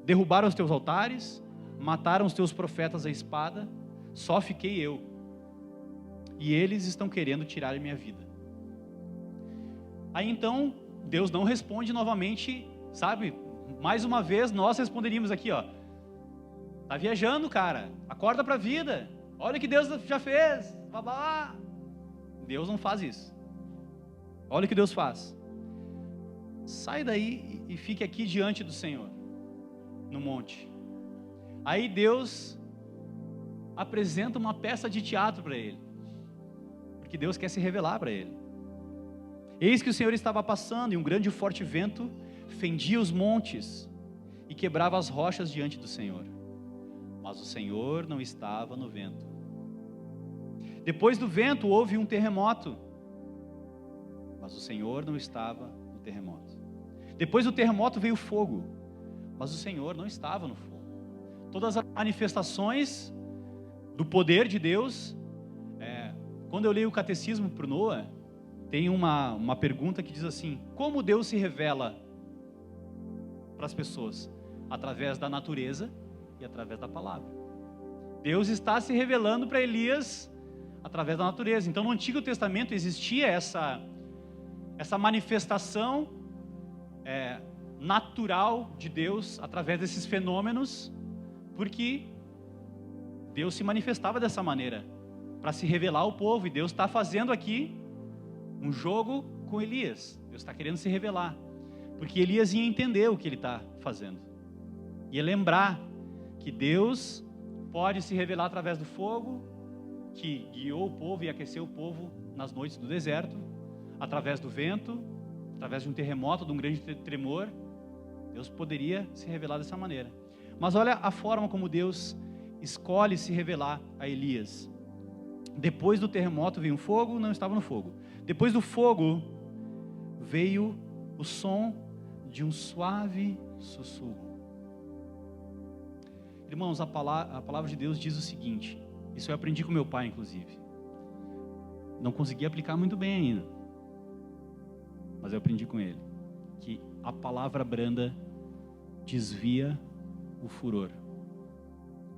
Derrubaram os teus altares, mataram os teus profetas à espada, só fiquei eu. E eles estão querendo tirar a minha vida. Aí então, Deus não responde novamente, sabe? Mais uma vez, nós responderíamos aqui, ó. Tá viajando, cara. Acorda para a vida. Olha o que Deus já fez. Babá. Deus não faz isso. Olha o que Deus faz. Sai daí e fique aqui diante do Senhor, no monte. Aí Deus apresenta uma peça de teatro para ele, porque Deus quer se revelar para ele. Eis que o Senhor estava passando e um grande e forte vento fendia os montes e quebrava as rochas diante do Senhor. Mas o Senhor não estava no vento. Depois do vento houve um terremoto, mas o Senhor não estava no terremoto. Depois do terremoto veio fogo, mas o Senhor não estava no fogo. Todas as manifestações do poder de Deus, quando eu leio o catecismo para o Noah, tem uma pergunta que diz assim: como Deus se revela para as pessoas? Através da natureza e através da palavra. Deus está se revelando para Elias através da natureza. Então no Antigo Testamento existia essa manifestação natural de Deus através desses fenômenos, porque Deus se manifestava dessa maneira para se revelar ao povo, e Deus está fazendo aqui um jogo com Elias. Deus está querendo se revelar, porque Elias ia entender o que ele está fazendo, ia lembrar que Deus pode se revelar através do fogo, que guiou o povo e aqueceu o povo nas noites do deserto, através do vento, através de um terremoto, de um grande tremor. Deus poderia se revelar dessa maneira. Mas olha a forma como Deus escolhe se revelar a Elias. Depois do terremoto veio um fogo, não estava no fogo. Depois do fogo veio o som de um suave sussurro. Irmãos, a palavra de Deus diz o seguinte, isso eu aprendi com meu pai, inclusive. Não consegui aplicar muito bem ainda, mas eu aprendi com ele, que a palavra branda desvia o furor.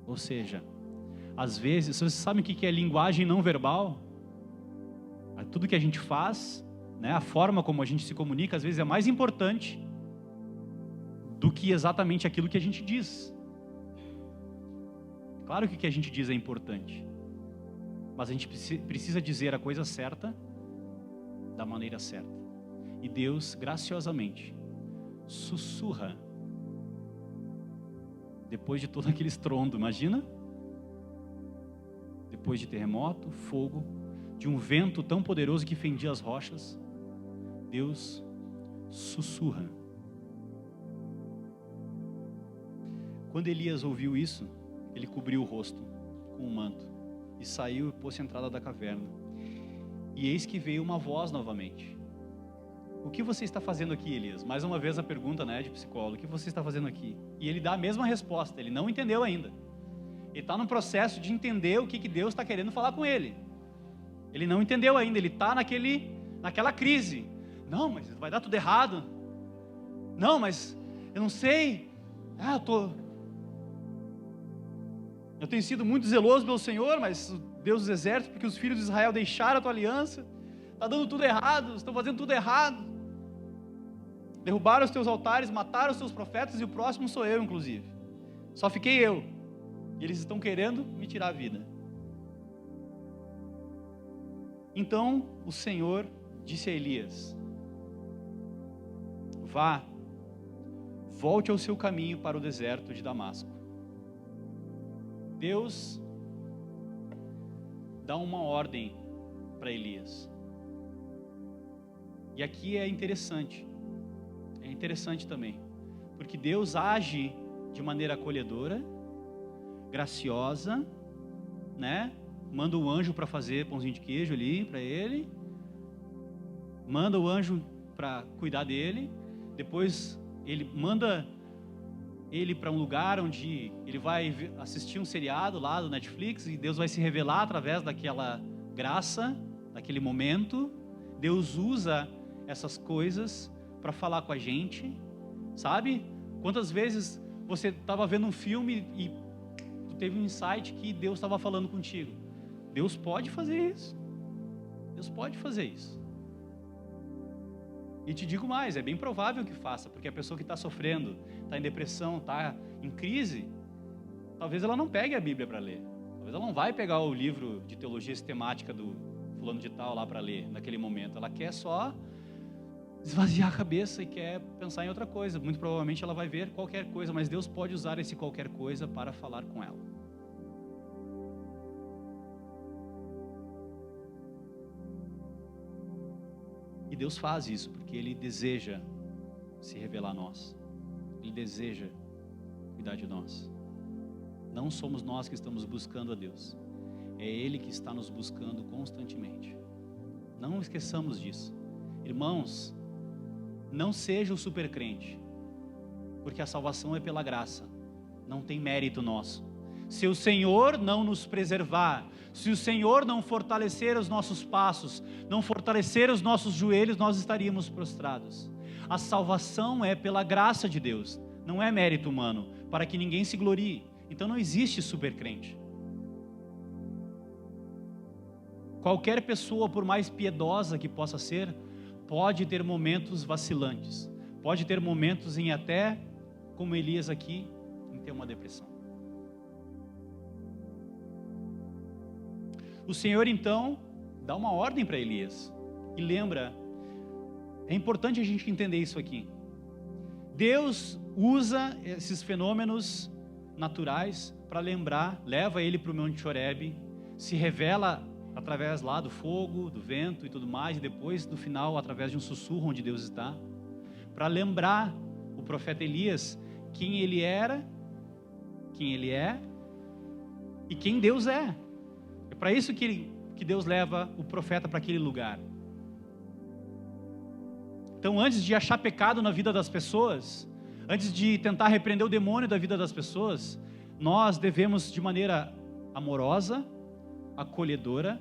Ou seja, às vezes, vocês sabem o que é linguagem não verbal? Tudo que a gente faz, né, a forma como a gente se comunica, às vezes é mais importante do que exatamente aquilo que a gente diz. Claro que o que a gente diz é importante, mas a gente precisa dizer a coisa certa, da maneira certa. E Deus, graciosamente, sussurra, depois de todo aquele estrondo, imagina? Depois de terremoto, fogo, de um vento tão poderoso que fendia as rochas, Deus sussurra. Quando Elias ouviu isso, ele cobriu o rosto com um manto e saiu e pôs-se à entrada da caverna. E eis que veio uma voz novamente. o que você está fazendo aqui, Elias? Mais uma vez a pergunta, né, de psicólogo, o que você está fazendo aqui? E ele dá a mesma resposta, ele não entendeu ainda. Ele está no processo de entender o que Deus está querendo falar com ele. Ele não entendeu ainda, ele está naquela crise. Não, mas vai dar tudo errado. Não, mas eu não sei. Eu tenho sido muito zeloso pelo Senhor, mas Deus dos exércitos, porque os filhos de Israel deixaram a tua aliança. Está dando tudo errado, estão fazendo tudo errado. Derrubaram os teus altares, mataram os teus profetas e o próximo sou eu, inclusive. Só fiquei eu. E eles estão querendo me tirar a vida. Então o Senhor disse a Elias: vá, volte ao seu caminho para o deserto de Damasco. Deus dá uma ordem para Elias. E aqui é interessante também, porque Deus age de maneira acolhedora, graciosa, né? Manda o anjo para fazer pãozinho de queijo ali para ele, manda o anjo para cuidar dele, depois ele manda ele para um lugar onde ele vai assistir um seriado lá do Netflix, e Deus vai se revelar através daquela graça, daquele momento. Deus usa essas coisas para falar com a gente, sabe? Quantas vezes você estava vendo um filme e tu teve um insight que Deus estava falando contigo? Deus pode fazer isso. Deus pode fazer isso. E te digo mais, é bem provável que faça, porque a pessoa que está sofrendo, está em depressão, está em crise, talvez ela não pegue a Bíblia para ler. Talvez ela não vai pegar o livro de teologia sistemática do fulano de tal lá para ler naquele momento. Ela quer só esvaziar a cabeça e quer pensar em outra coisa. Muito provavelmente ela vai ver qualquer coisa, mas Deus pode usar esse qualquer coisa para falar com ela. E Deus faz isso porque Ele deseja se revelar a nós. Ele deseja cuidar de nós. Não somos nós que estamos buscando a Deus. É Ele que está nos buscando constantemente. Não esqueçamos disso. Irmãos, não seja o super crente, porque a salvação é pela graça. Não tem mérito nosso. Se o Senhor não nos preservar, se o Senhor não fortalecer os nossos passos, não fortalecer os nossos joelhos, nós estaríamos prostrados. A salvação é pela graça de Deus, não é mérito humano, para que ninguém se glorie. Então não existe supercrente. Qualquer pessoa, por mais piedosa que possa ser, pode ter momentos vacilantes, pode ter momentos em até, como Elias aqui, em ter uma depressão. O Senhor então dá uma ordem para Elias, e lembra, é importante a gente entender isso aqui. Deus usa esses fenômenos naturais para leva ele para o Monte Horebe, se revela através lá do fogo, do vento e tudo mais, e depois no final através de um sussurro onde Deus está, para lembrar o profeta Elias quem ele era, quem ele é e quem Deus é. É para isso que Deus leva o profeta para aquele lugar. Então, antes de achar pecado na vida das pessoas, antes de tentar repreender o demônio da vida das pessoas, nós devemos, de maneira amorosa, acolhedora,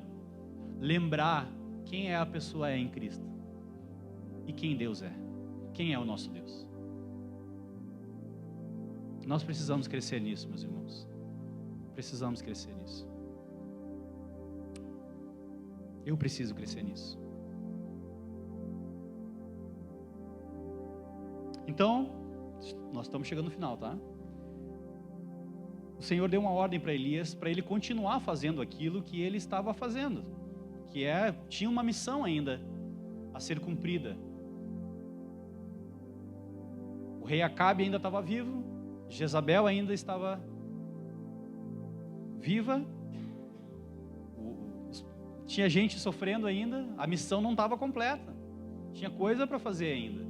lembrar quem a pessoa é em Cristo e quem Deus é, quem é o nosso Deus. Nós precisamos crescer nisso, meus irmãos. Precisamos crescer nisso. Eu preciso crescer nisso. Então, nós estamos chegando no final, tá? O Senhor deu uma ordem para Elias, para ele continuar fazendo aquilo que ele estava fazendo, tinha uma missão ainda a ser cumprida. O rei Acabe ainda estava vivo, Jezabel ainda estava viva, tinha gente sofrendo ainda, a missão não estava completa, tinha coisa para fazer ainda.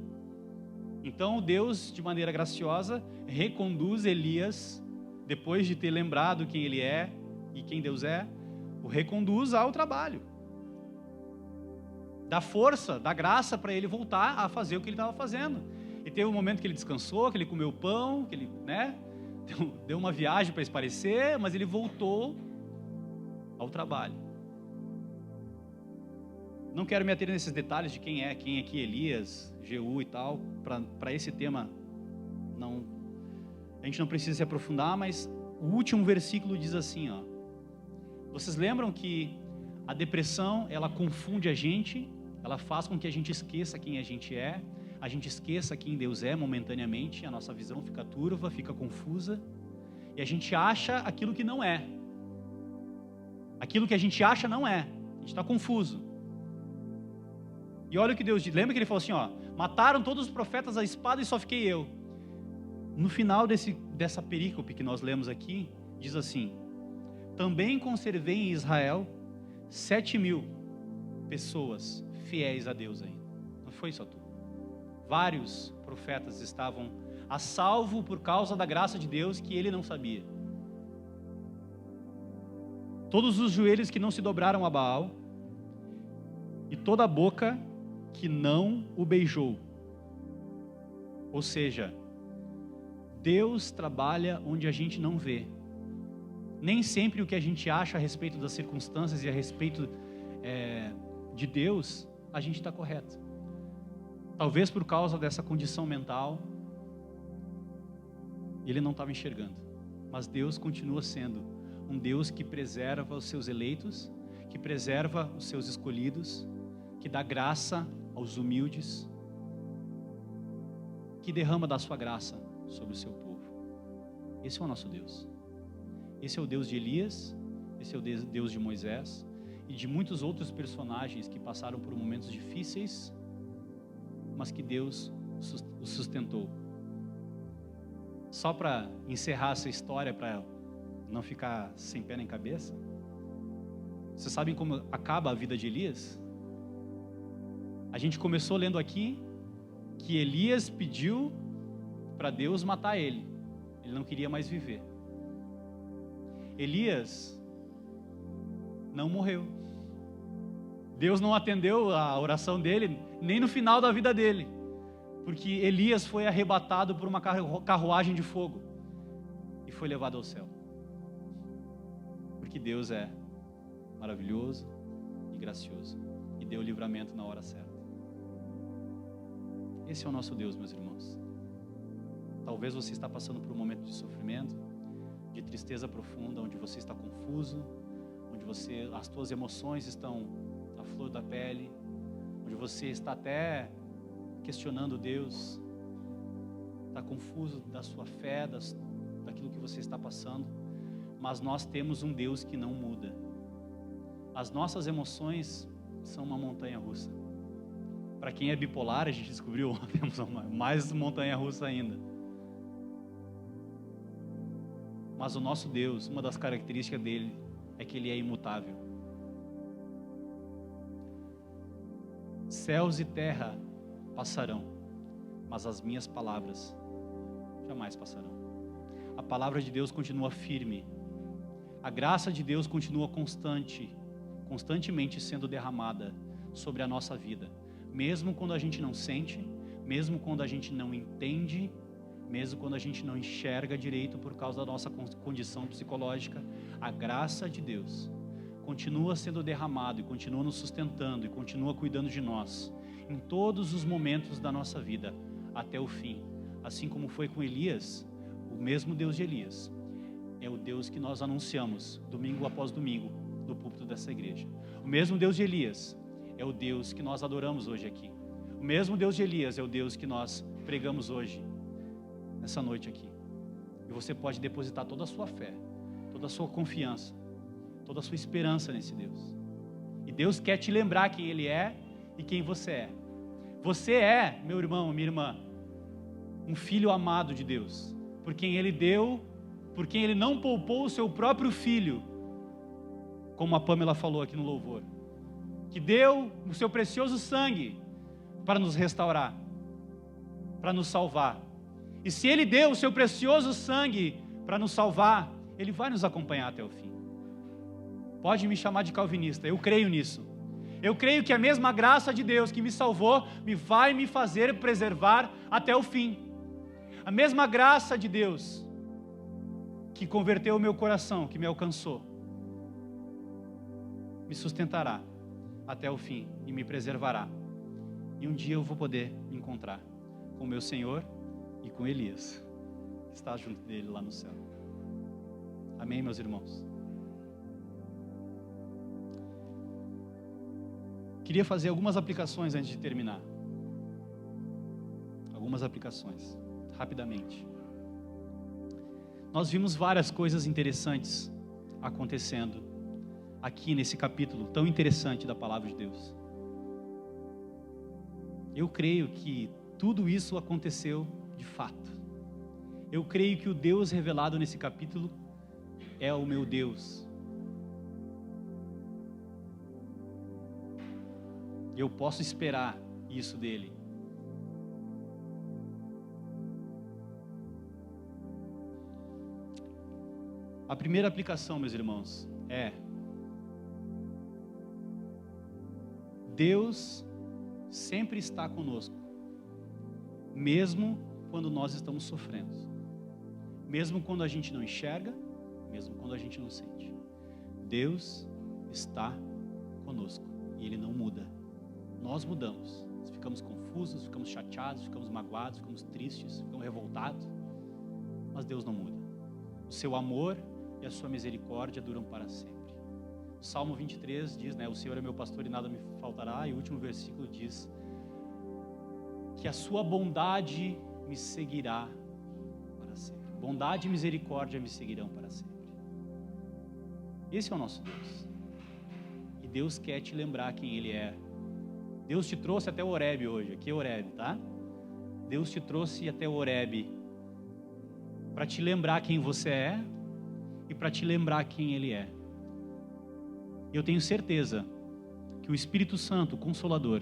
Então Deus, de maneira graciosa, reconduz Elias, depois de ter lembrado quem ele é e quem Deus é, o reconduz ao trabalho. dá força, dá graça para ele voltar a fazer o que ele estava fazendo. E teve um momento que ele descansou, que ele comeu pão, que ele, deu uma viagem para esparecer, mas ele voltou ao trabalho. Não quero me ater nesses detalhes de quem aqui Elias, Jeú e tal, para esse tema a gente não precisa se aprofundar, mas o último versículo diz assim, ó: vocês lembram que a depressão, ela confunde a gente, ela faz com que a gente esqueça quem a gente esqueça quem Deus é momentaneamente, a nossa visão fica turva, fica confusa, e a gente acha aquilo que não é. Aquilo que a gente acha não é, a gente está confuso. E olha o que Deus diz, lembra que ele falou assim, ó: mataram todos os profetas à espada e só fiquei eu. No final dessa perícope que nós lemos aqui, diz assim: também conservei em Israel 7.000 pessoas fiéis a Deus ainda. Não foi só tu. Vários profetas estavam a salvo por causa da graça de Deus que ele não sabia. Todos os joelhos que não se dobraram a Baal e toda a boca que não o beijou. Ou seja, Deus trabalha onde a gente não vê. Nem sempre o que a gente acha a respeito das circunstâncias e a respeito de Deus, a gente está correto. Talvez por causa dessa condição mental, ele não estava enxergando. Mas Deus continua sendo um Deus que preserva os seus eleitos, que preserva os seus escolhidos, que dá graça aos humildes, que derrama da sua graça sobre o seu povo. Esse é o nosso Deus. Esse é o Deus de Elias, esse é o Deus de Moisés e de muitos outros personagens que passaram por momentos difíceis, mas que Deus os sustentou. Só para encerrar essa história, para não ficar sem pé nem cabeça, vocês sabem como acaba a vida de Elias? A gente começou lendo aqui que Elias pediu para Deus matar ele. Ele não queria mais viver. Elias não morreu. Deus não atendeu a oração dele, nem no final da vida dele, porque Elias foi arrebatado por uma carruagem de fogo e foi levado ao céu. Porque Deus é maravilhoso e gracioso e deu o livramento na hora certa. Esse é o nosso Deus, meus irmãos. Talvez você está passando por um momento de sofrimento, de tristeza profunda, onde você está confuso, onde as tuas emoções estão à flor da pele, onde você está até questionando Deus, está confuso da sua fé, daquilo que você está passando, mas nós temos um Deus que não muda. As nossas emoções são uma montanha-russa. Para quem é bipolar, a gente descobriu, temos mais montanha-russa ainda. Mas o nosso Deus, uma das características dele é que ele é imutável. Céus e terra passarão, mas as minhas palavras jamais passarão. A palavra de Deus continua firme. A graça de Deus continua constantemente sendo derramada sobre a nossa vida. Mesmo quando a gente não sente, mesmo quando a gente não entende, mesmo quando a gente não enxerga direito por causa da nossa condição psicológica, a graça de Deus continua sendo derramada e continua nos sustentando e continua cuidando de nós em todos os momentos da nossa vida até o fim. Assim como foi com Elias, o mesmo Deus de Elias é o Deus que nós anunciamos domingo após domingo do púlpito dessa igreja. O mesmo Deus de Elias é o Deus que nós adoramos hoje aqui. O mesmo Deus de Elias é o Deus que nós pregamos hoje, nessa noite aqui. E você pode depositar toda a sua fé, toda a sua confiança, toda a sua esperança nesse Deus. E Deus quer te lembrar quem Ele é e quem você é. Você é, meu irmão, minha irmã, um filho amado de Deus, por quem Ele deu, por quem Ele não poupou o seu próprio filho, como a Pamela falou aqui no louvor, que deu o seu precioso sangue para nos restaurar, para nos salvar. E se Ele deu o seu precioso sangue para nos salvar, Ele vai nos acompanhar até o fim. Pode me chamar de calvinista, eu creio nisso. Eu creio que a mesma graça de Deus que me salvou vai me fazer preservar até o fim. A mesma graça de Deus que converteu o meu coração, que me alcançou, me sustentará até o fim e me preservará. E um dia eu vou poder me encontrar com o meu Senhor e com Elias, que está junto dele lá no céu. Amém, meus irmãos? Queria fazer algumas aplicações antes de terminar. Algumas aplicações, rapidamente. Nós vimos várias coisas interessantes acontecendo aqui nesse capítulo tão interessante da palavra de Deus. Eu creio que tudo isso aconteceu de fato. Eu creio que o Deus revelado nesse capítulo é o meu Deus. Eu posso esperar isso dele. A primeira aplicação, meus irmãos, é: Deus sempre está conosco, mesmo quando nós estamos sofrendo, mesmo quando a gente não enxerga, mesmo quando a gente não sente. Deus está conosco e Ele não muda. Nós mudamos, ficamos confusos, ficamos chateados, ficamos magoados, ficamos tristes, ficamos revoltados, mas Deus não muda. O seu amor e a sua misericórdia duram para sempre. O Salmo 23 diz, o Senhor é meu pastor e nada me faltará, e o último versículo diz que a sua bondade me seguirá para sempre. Bondade e misericórdia me seguirão para sempre. Esse é o nosso Deus. E Deus quer te lembrar quem Ele é. Deus te trouxe até o Horebe hoje, aqui é o Horebe, tá? Deus te trouxe até o Horebe para te lembrar quem você é e para te lembrar quem Ele é. Eu tenho certeza que o Espírito Santo, o Consolador,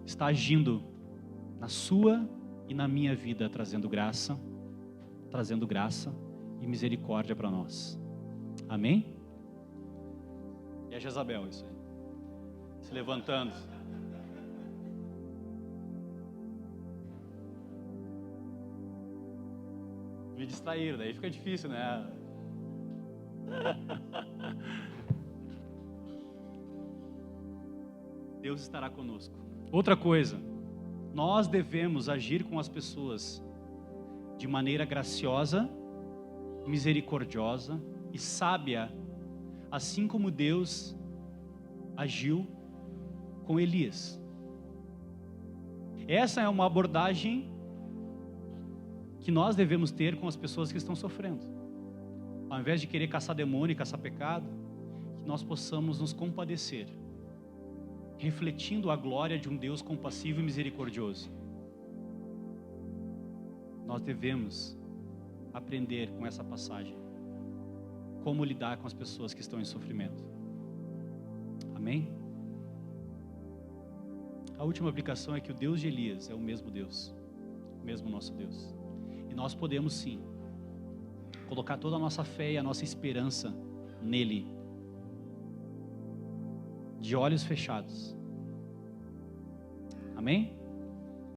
está agindo na sua e na minha vida, trazendo graça e misericórdia para nós. Amém? E a Jezabel, isso aí. Se levantando. Me distraíram, daí fica difícil, né? Deus estará conosco. Outra coisa, nós devemos agir com as pessoas de maneira graciosa, misericordiosa e sábia, assim como Deus agiu com Elias. Essa é uma abordagem que nós devemos ter com as pessoas que estão sofrendo. Ao invés de querer caçar demônio e caçar pecado, que nós possamos nos compadecer, refletindo a glória de um Deus compassivo e misericordioso. Nós devemos aprender com essa passagem como lidar com as pessoas que estão em sofrimento. Amém? A última aplicação é que o Deus de Elias é o mesmo Deus, o mesmo nosso Deus. E nós podemos sim colocar toda a nossa fé e a nossa esperança nele, de olhos fechados. Amém?